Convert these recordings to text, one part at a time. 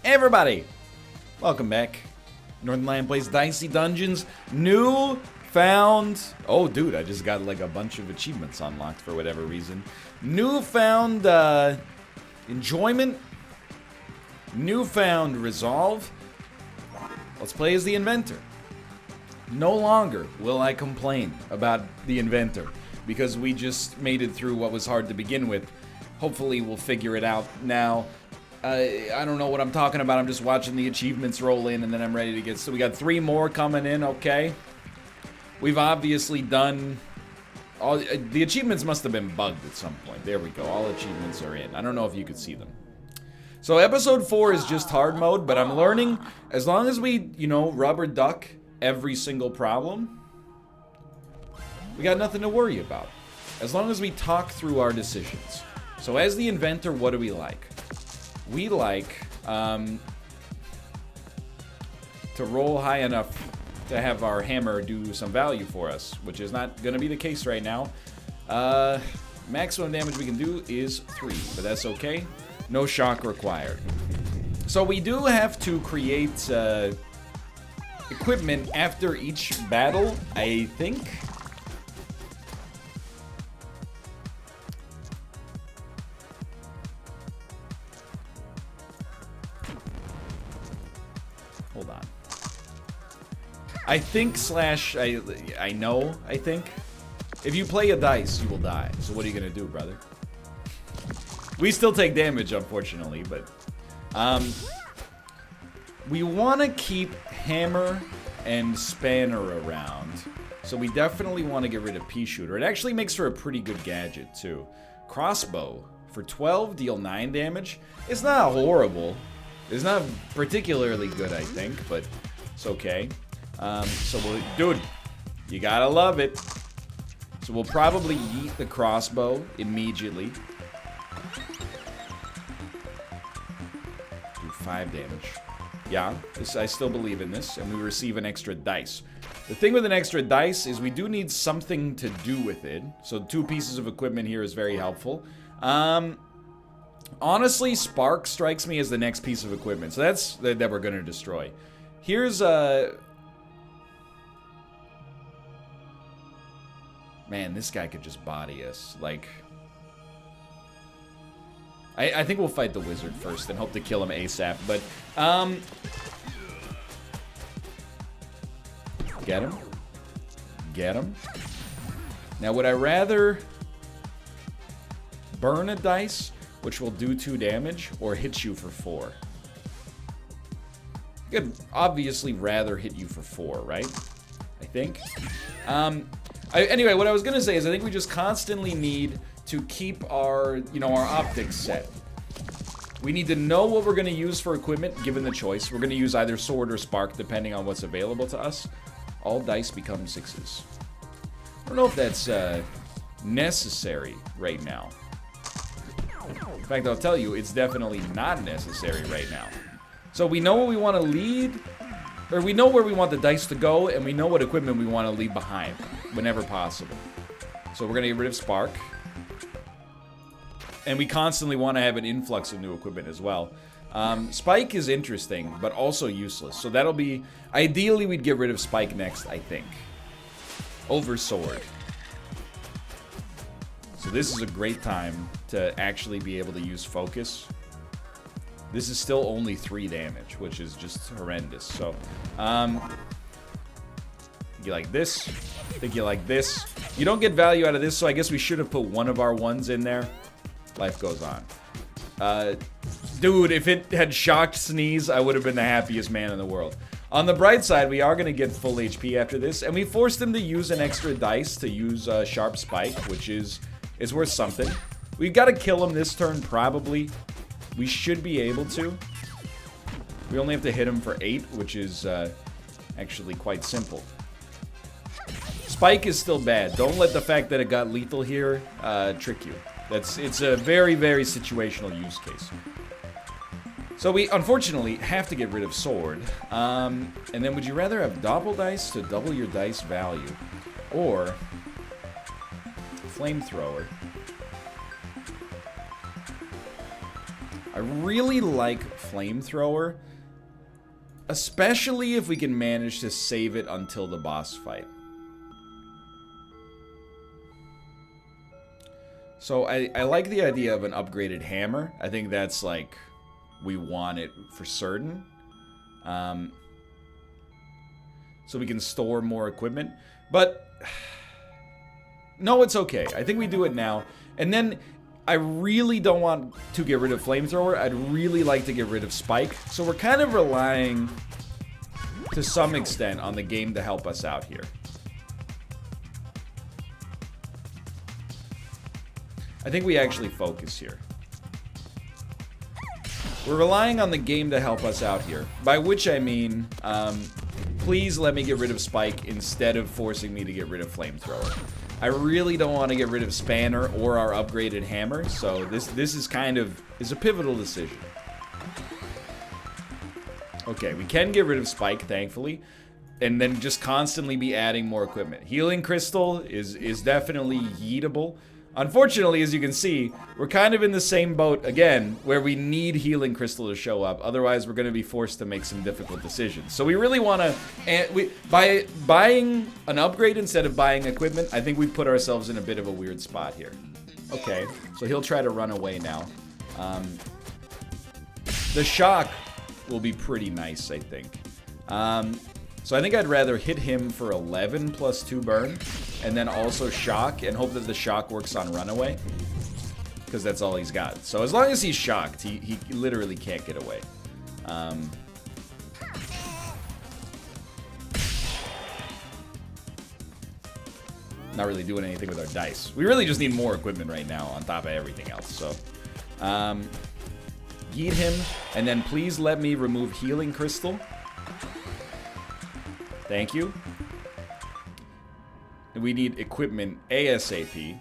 Hey everybody! Welcome back. Northernlion plays Dicey Dungeons. New found... Oh, dude, I just got like a bunch of achievements unlocked for whatever reason. Newfound enjoyment. Newfound resolve. Let's play as the inventor. No longer will I complain about the inventor because we just made it through what was hard to begin with. Hopefully we'll figure it out now. I don't know what I'm talking about. I'm just watching the achievements roll in and then I'm ready to get... So we got 3 more coming in, okay. We've obviously done... all the achievements must have been bugged at some point. There we go. All achievements are in. I don't know if you could see them. So episode 4 is just hard mode, but I'm learning as long as we, you know, rubber duck every single problem, we got nothing to worry about. As long as we talk through our decisions. So as the inventor, what do we like? We like to roll high enough to have our hammer do some value for us, which is not going to be the case right now. Maximum damage we can do is 3, but that's okay. No shock required. So we do have to create equipment after each battle, I think. Hold on. I think slash, I know, I think. If you play a dice, you will die. So what are you gonna do, brother? We still take damage, unfortunately, but... we want to keep hammer and spanner around. So we definitely want to get rid of pea shooter. It actually makes for a pretty good gadget, too. Crossbow. For 12, deal 9 damage. It's not horrible. It's not particularly good, I think, but it's okay. So we'll... Dude, you gotta love it. So we'll probably yeet the crossbow immediately. Do 5 damage. Yeah, I still believe in this, and we receive an extra dice. The thing with an extra dice is we do need something to do with it. So 2 pieces of equipment here is very helpful. Honestly, Spark strikes me as the next piece of equipment. So that's that we're going to destroy. Here's man, this guy could just body us. Like... I think we'll fight the wizard first and hope to kill him ASAP, but, get him. Get him. Now, would I rather burn a dice, which will do 2 damage, or hit you for 4? I could obviously rather hit you for 4, right? I think. Anyway, what I was gonna say is I think we just constantly need to keep our, you know, our optics set. We need to know what we're going to use for equipment, given the choice. We're going to use either sword or spark, depending on what's available to us. All dice become 6s. I don't know if that's necessary right now. In fact, I'll tell you, it's definitely not necessary right now. So we know what we want to lead, or we know where we want the dice to go, and we know what equipment we want to leave behind, whenever possible. So we're going to get rid of spark. And we constantly want to have an influx of new equipment as well. Spike is interesting, but also useless. So that'll be... Ideally, we'd get rid of Spike next, I think. Over Sword. So this is a great time to actually be able to use Focus. This is still only 3 damage, which is just horrendous. So, you like this? I think you like this. You don't get value out of this, so I guess we should have put one of our ones in there. Life goes on. Dude, if it had shocked Sneeze, I would have been the happiest man in the world. On the bright side, we are going to get full HP after this, and we forced him to use an extra dice to use Sharp Spike, which is worth something. We've got to kill him this turn, probably. We should be able to. We only have to hit him for 8, which is actually quite simple. Spike is still bad. Don't let the fact that it got lethal here trick you. It's a very, very situational use case. So we, unfortunately, have to get rid of sword. And then would you rather have double dice to double your dice value? Or flamethrower. I I really like flamethrower, especially if we can manage to save it until the boss fight. So I like the idea of an upgraded hammer. I think that's like, we want it for certain. So we can store more equipment. But, no, it's okay. I think we do it now. And then, I really don't want to get rid of flamethrower. I'd really like to get rid of spike. So we're kind of relying, to some extent, on the game to help us out here. I think we actually focus here. We're relying on the game to help us out here. By which I mean, please let me get rid of spike instead of forcing me to get rid of flamethrower. I really don't want to get rid of spanner or our upgraded hammer, so this is kind of a pivotal decision. Okay, we can get rid of spike, thankfully, and then just constantly be adding more equipment. Healing crystal is definitely yeetable. Unfortunately, as you can see, we're kind of in the same boat again, where we need healing crystal to show up. Otherwise, we're going to be forced to make some difficult decisions. So we really want to, by buying an upgrade instead of buying equipment, I think we put ourselves in a bit of a weird spot here. Okay, so he'll try to run away now. The shock will be pretty nice, I think. So I think I'd rather hit him for 11 plus 2 burn, and then also shock, and hope that the shock works on runaway. Because that's all he's got. So as long as he's shocked, he literally can't get away. Not really doing anything with our dice. We really just need more equipment right now on top of everything else. So, yeet him, and then please let me remove healing crystal. Thank you. We need equipment ASAP.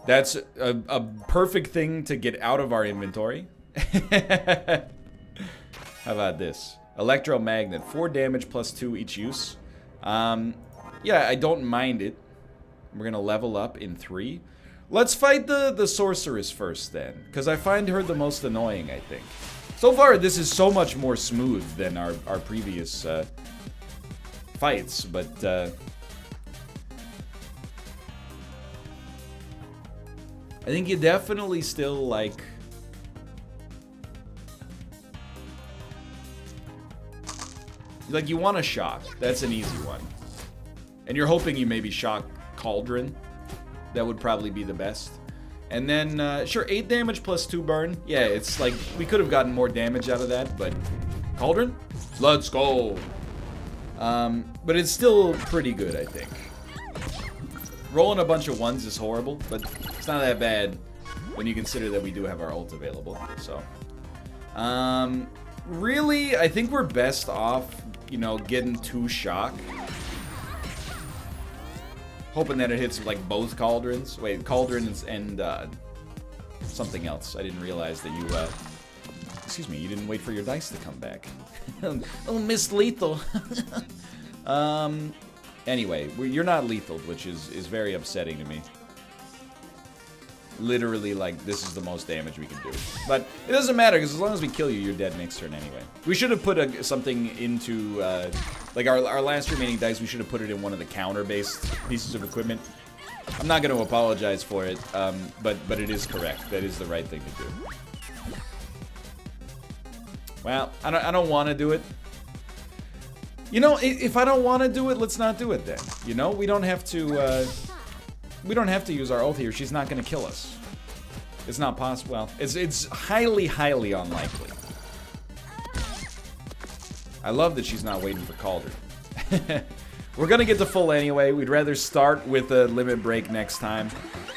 That's a perfect thing to get out of our inventory. How about this? Electromagnet, 4 damage plus 2 each use. Yeah, I don't mind it. We're gonna level up in 3. Let's fight the sorceress first then, because I find her the most annoying, I think. So far, this is so much more smooth than our previous fights, but I think you definitely still like you want a shock. That's an easy one. And you're hoping you maybe shock Cauldron. That would probably be the best. And then, sure, 8 damage plus 2 burn. Yeah, it's like, we could have gotten more damage out of that, but Cauldron? Let's go! But it's still pretty good, I think. Rolling a bunch of 1s is horrible, but it's not that bad when you consider that we do have our ult available, so. Really, I think we're best off, you know, getting 2 shock. Hoping that it hits, like, both Cauldrons. Wait, Cauldrons and, something else. I didn't realize that you, excuse me, you didn't wait for your dice to come back. Oh, Miss Lethal. Anyway, you're not lethal, which is very upsetting to me. Literally, like, this is the most damage we can do. But it doesn't matter, because as long as we kill you, you're dead next turn anyway. We should have put something into, like, our last remaining dice, we should have put it in one of the counter-based pieces of equipment. I'm not going to apologize for it, but it is correct. That is the right thing to do. Well, I don't want to do it. You know, if I don't want to do it, let's not do it then. You know, we don't have to use our ult here. She's not going to kill us. It's not possible. Well, it's highly, highly unlikely. I love that she's not waiting for Cauldron. We're going to get to full anyway. We'd rather start with a limit break next time.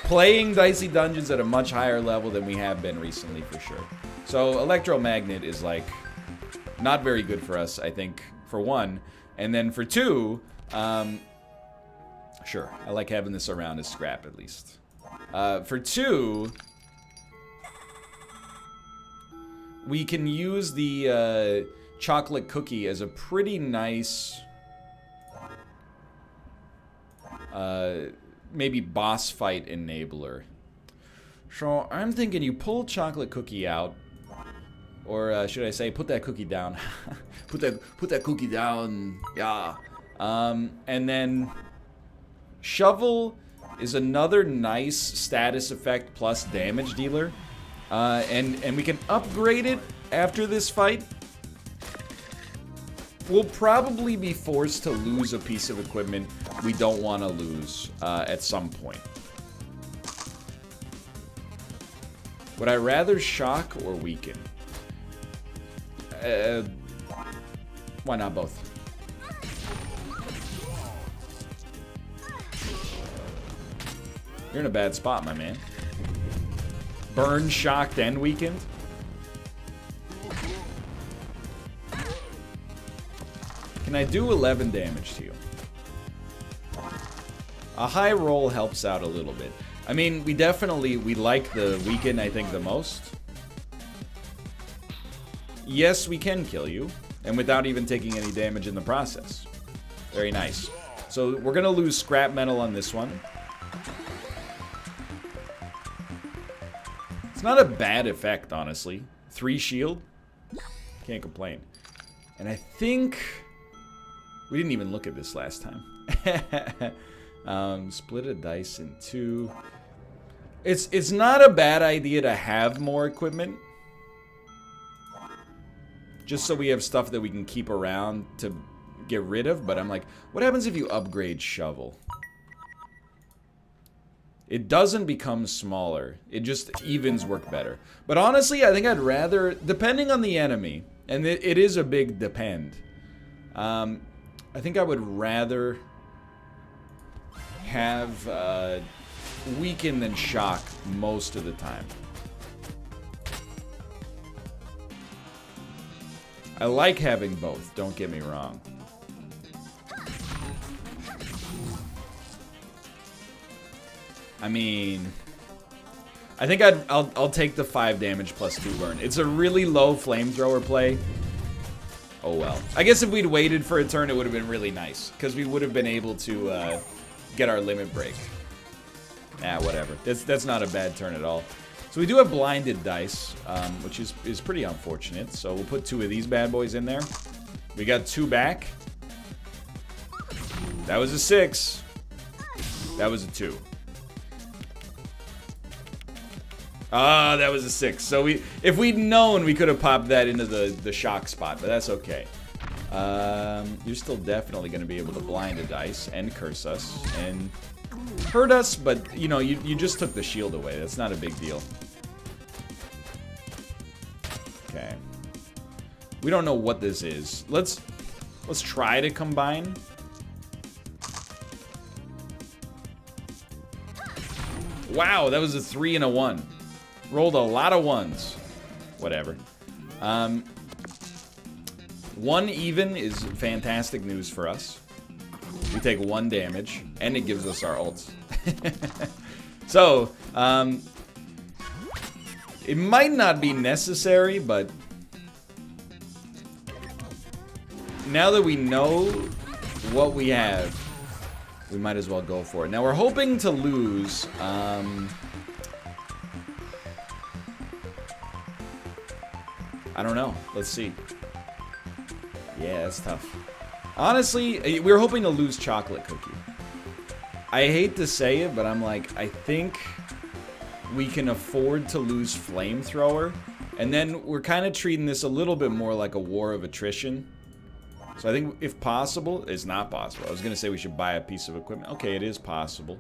Playing Dicey Dungeons at a much higher level than we have been recently, for sure. So, Electromagnet is, like, not very good for us, I think, for 1. And then for 2, sure, I like having this around as scrap, at least. For 2, we can use the chocolate cookie as a pretty nice, maybe boss fight enabler. So I'm thinking you pull chocolate cookie out, Or should I say, put that cookie down. put that cookie down. Yeah. And then shovel is another nice status effect plus damage dealer. And we can upgrade it after this fight. We'll probably be forced to lose a piece of equipment we don't want to lose at some point. Would I rather shock or weaken? Why not both? You're in a bad spot, my man. Burned, shocked, and weakened? Can I do 11 damage to you? A high roll helps out a little bit. I mean, we like the weaken, I think, the most. Yes, we can kill you, and without even taking any damage in the process. Very nice. So we're gonna lose scrap metal on this one. It's not a bad effect, honestly. 3 shield. Can't complain. And I think we didn't even look at this last time. Split a dice in 2. It's not a bad idea to have more equipment. Just so we have stuff that we can keep around to get rid of. But I'm like, what happens if you upgrade shovel? It doesn't become smaller. It just evens work better. But honestly, I think I'd rather, depending on the enemy, and it is a big depend. I think I would rather have weaken than shock most of the time. I like having both, don't get me wrong. I mean, I think I'll take the 5 damage plus 2 burn. It's a really low flamethrower play. Oh well. I guess if we'd waited for a turn, it would have been really nice, because we would have been able to get our limit break. Whatever. That's not a bad turn at all. So we do have blinded dice, which is pretty unfortunate. So we'll put 2 of these bad boys in there. We got 2 back. That was a 6. That was a 2. Ah, that was a 6. So if we'd known, we could have popped that into the shock spot, but that's okay. You're still definitely going to be able to blind a dice and curse us and hurt us, but you know, you just took the shield away. That's not a big deal. Okay. We don't know what this is. Let's try to combine. Wow, that was a 3 and a 1. Rolled a lot of 1s. Whatever. 1 even is fantastic news for us. We take 1 damage, and it gives us our ults. So, it might not be necessary, but now that we know what we have, we might as well go for it. Now, we're hoping to lose, I don't know. Let's see. Yeah, that's tough. Honestly, we're hoping to lose Chocolate Cookie. I hate to say it, but I'm like, I think we can afford to lose Flamethrower. And then we're kind of treating this a little bit more like a war of attrition. So I think if possible, it's not possible. I was going to say we should buy a piece of equipment. Okay, it is possible.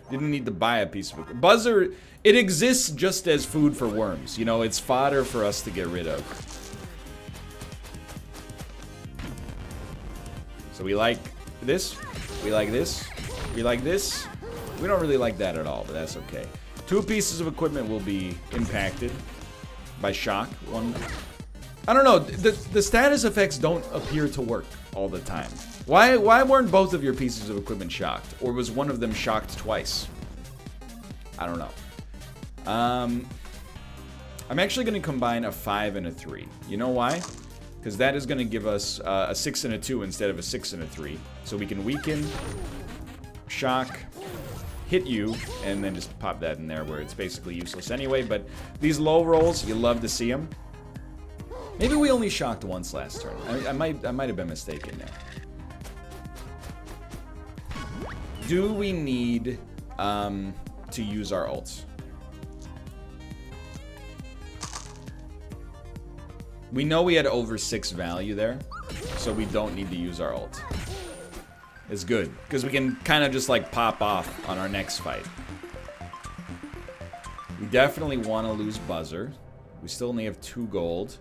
Didn't need to buy a piece of equipment. Buzzer, it exists just as food for worms. You know, it's fodder for us to get rid of. So we like this, we like this, we like this. We don't really like that at all, but that's okay. 2 pieces of equipment will be impacted by shock. 1. I don't know, the status effects don't appear to work all the time. Why weren't both of your pieces of equipment shocked? Or was one of them shocked twice? I don't know. I'm actually going to combine a 5 and a 3. You know why? Because that is going to give us a 6 and a 2 instead of a 6 and a 3. So we can weaken, shock, hit you, and then just pop that in there where it's basically useless anyway. But these low rolls, you love to see them. Maybe we only shocked once last turn. I might have been mistaken there. Do we need to use our ults? We know we had over 6 value there, so we don't need to use our ult. It's good, because we can kind of just like pop off on our next fight. We definitely want to lose Buzzer. We still only have 2 gold.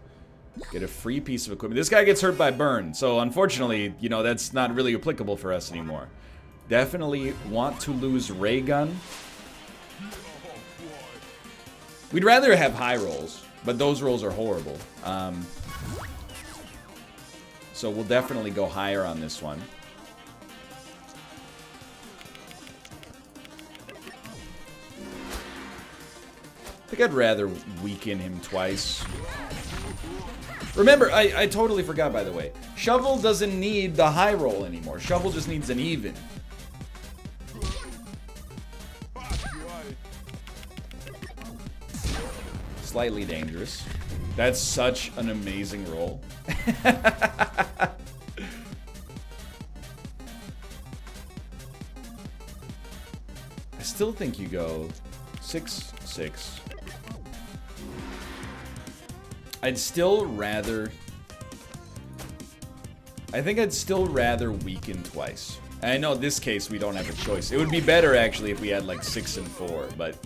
Get a free piece of equipment. This guy gets hurt by burn, so unfortunately, you know, that's not really applicable for us anymore. Definitely want to lose Ray Gun. We'd rather have high rolls, but those rolls are horrible. So we'll definitely go higher on this one. I think I'd rather weaken him twice. Remember, I totally forgot, by the way. Shovel doesn't need the high roll anymore. Shovel just needs an even. Slightly dangerous. That's such an amazing roll. I still think you go 6-6. I'd still rather... I think I'd still rather weaken twice. And I know in this case we don't have a choice. It would be better actually if we had like 6 and 4, but...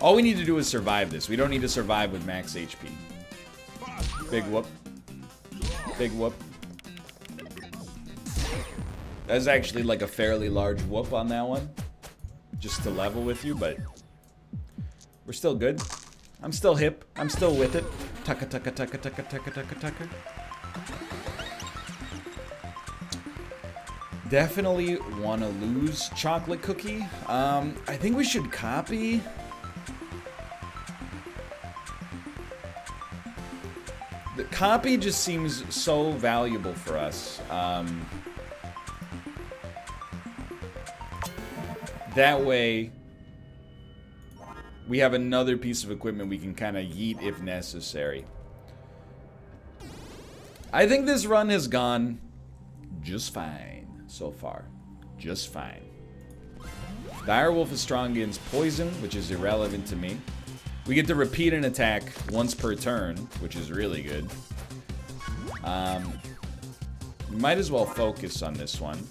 all we need to do is survive this. We don't need to survive with max HP. Big whoop. Big whoop. That's actually like a fairly large whoop on that one. Just to level with you, but... we're still good. I'm still hip. I'm still with it. Tucka, tucka, tucka, tucka, tucka, tucka, tucka. Definitely want to lose Chocolate Cookie. I think we should copy... the copy just seems so valuable for us. That way, we have another piece of equipment we can kind of yeet if necessary. I think this run has gone just fine so far. Just fine. Direwolf is strong against poison, which is irrelevant to me. We get to repeat an attack once per turn, which is really good. Might as well focus on this one.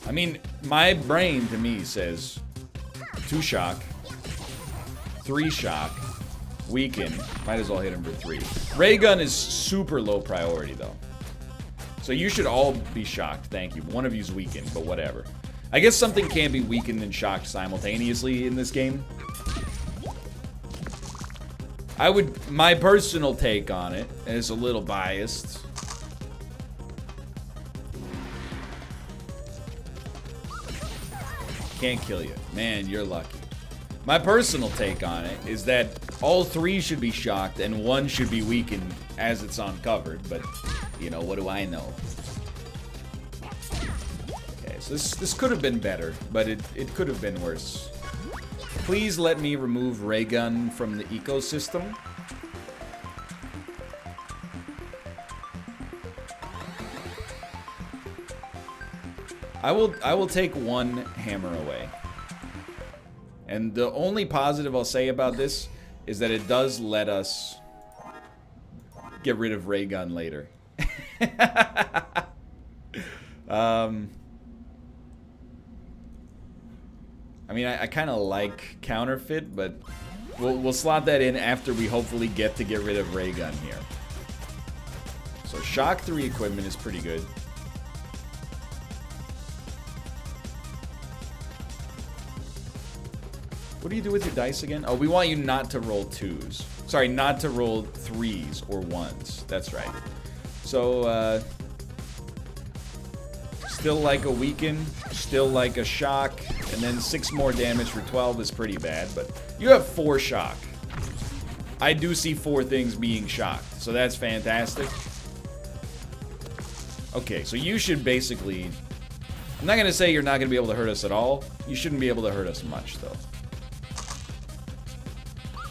I mean, my brain to me says 2 shock, 3 shock, weaken. Might as well hit him for 3. Ray gun is super low priority though. So you should all be shocked. Thank you. One of you's weakened, but whatever. I guess something can be weakened and shocked simultaneously in this game. My personal take on it is a little biased. Can't kill you. Man, you're lucky. My personal take on it is that all 3 should be shocked and 1 should be weakened as it's uncovered, but, you know, what do I know? Okay, so this could have been better, but it could have been worse. Please let me remove Ray Gun from the ecosystem. I will take 1 hammer away. And the only positive I'll say about this is that it does let us get rid of Ray Gun later. I mean, I kind of like Counterfeit, but we'll slot that in after we hopefully get rid of Ray Gun here. So Shock 3 equipment is pretty good. What do you do with your dice again? Oh, we want you not to roll 2s. Sorry, not to roll 3s or 1s. That's right. So, still like a weaken, still like a shock, and then 6 more damage for 12 is pretty bad, but you have 4 shock. I do see 4 things being shocked, so that's fantastic. Okay, so you should basically... I'm not going to say you're not going to be able to hurt us at all. You shouldn't be able to hurt us much, though.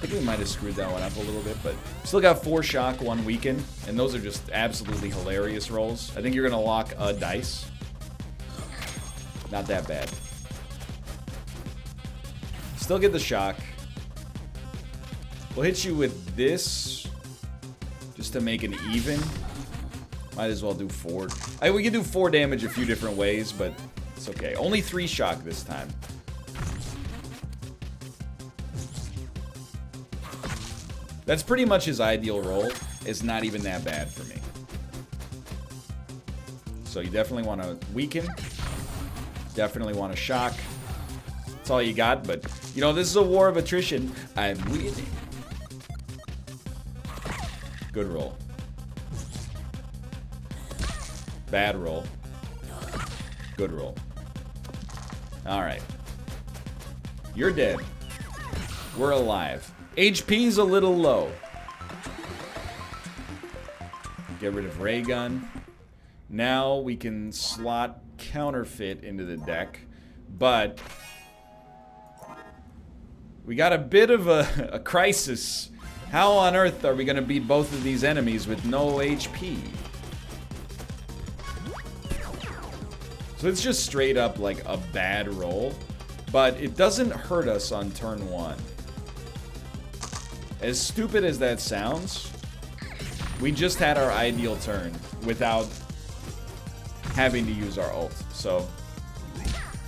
think we might have screwed that one up a little bit, but still got 4 shock, 1 weaken, and those are just absolutely hilarious rolls. I think you're gonna lock a dice. Not that bad. Still get the shock. We'll hit you with this just to make an even. Might as well do 4. We can do 4 damage a few different ways, but it's okay. Only 3 shock this time. That's pretty much his ideal roll. It's not even that bad for me. So you definitely want to weaken. Definitely want to shock. That's all you got, but you know, this is a war of attrition. I'm winning. Good roll. Bad roll. Good roll. Alright. You're dead. We're alive. HP's a little low. Get rid of ray gun. Now we can slot counterfeit into the deck, but we got a bit of a crisis. How on earth are we going to beat both of these enemies with no HP? So it's just straight up like a bad roll, but it doesn't hurt us on turn 1. As stupid as that sounds, we just had our ideal turn without having to use our ult. So,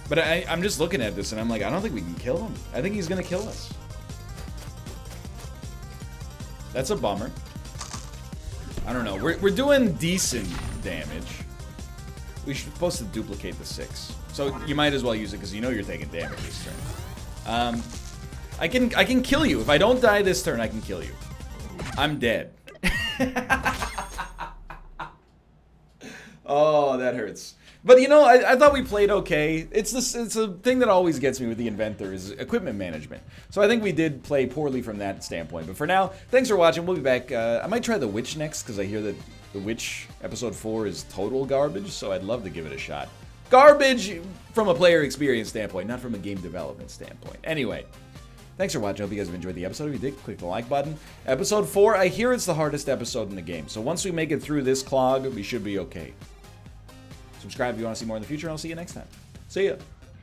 but I'm just looking at this and I'm like, I don't think we can kill him. I think he's gonna kill us. That's a bummer. I don't know. We're doing decent damage. We're supposed to duplicate the 6. So you might as well use it because you know you're taking damage this turn. I can kill you. If I don't die this turn, I can kill you. I'm dead. Oh, that hurts. But you know, I thought we played okay. It's a thing that always gets me with the Inventor is equipment management. So I think we did play poorly from that standpoint. But for now, thanks for watching. We'll be back. I might try the Witch next because I hear that the Witch episode 4 is total garbage. So I'd love to give it a shot. Garbage from a player experience standpoint, not from a game development standpoint. Anyway. Thanks for watching. I hope you guys have enjoyed the episode. If you did, click the like button. Episode 4, I hear it's the hardest episode in the game. So once we make it through this clog, we should be okay. Subscribe if you want to see more in the future, and I'll see you next time. See ya.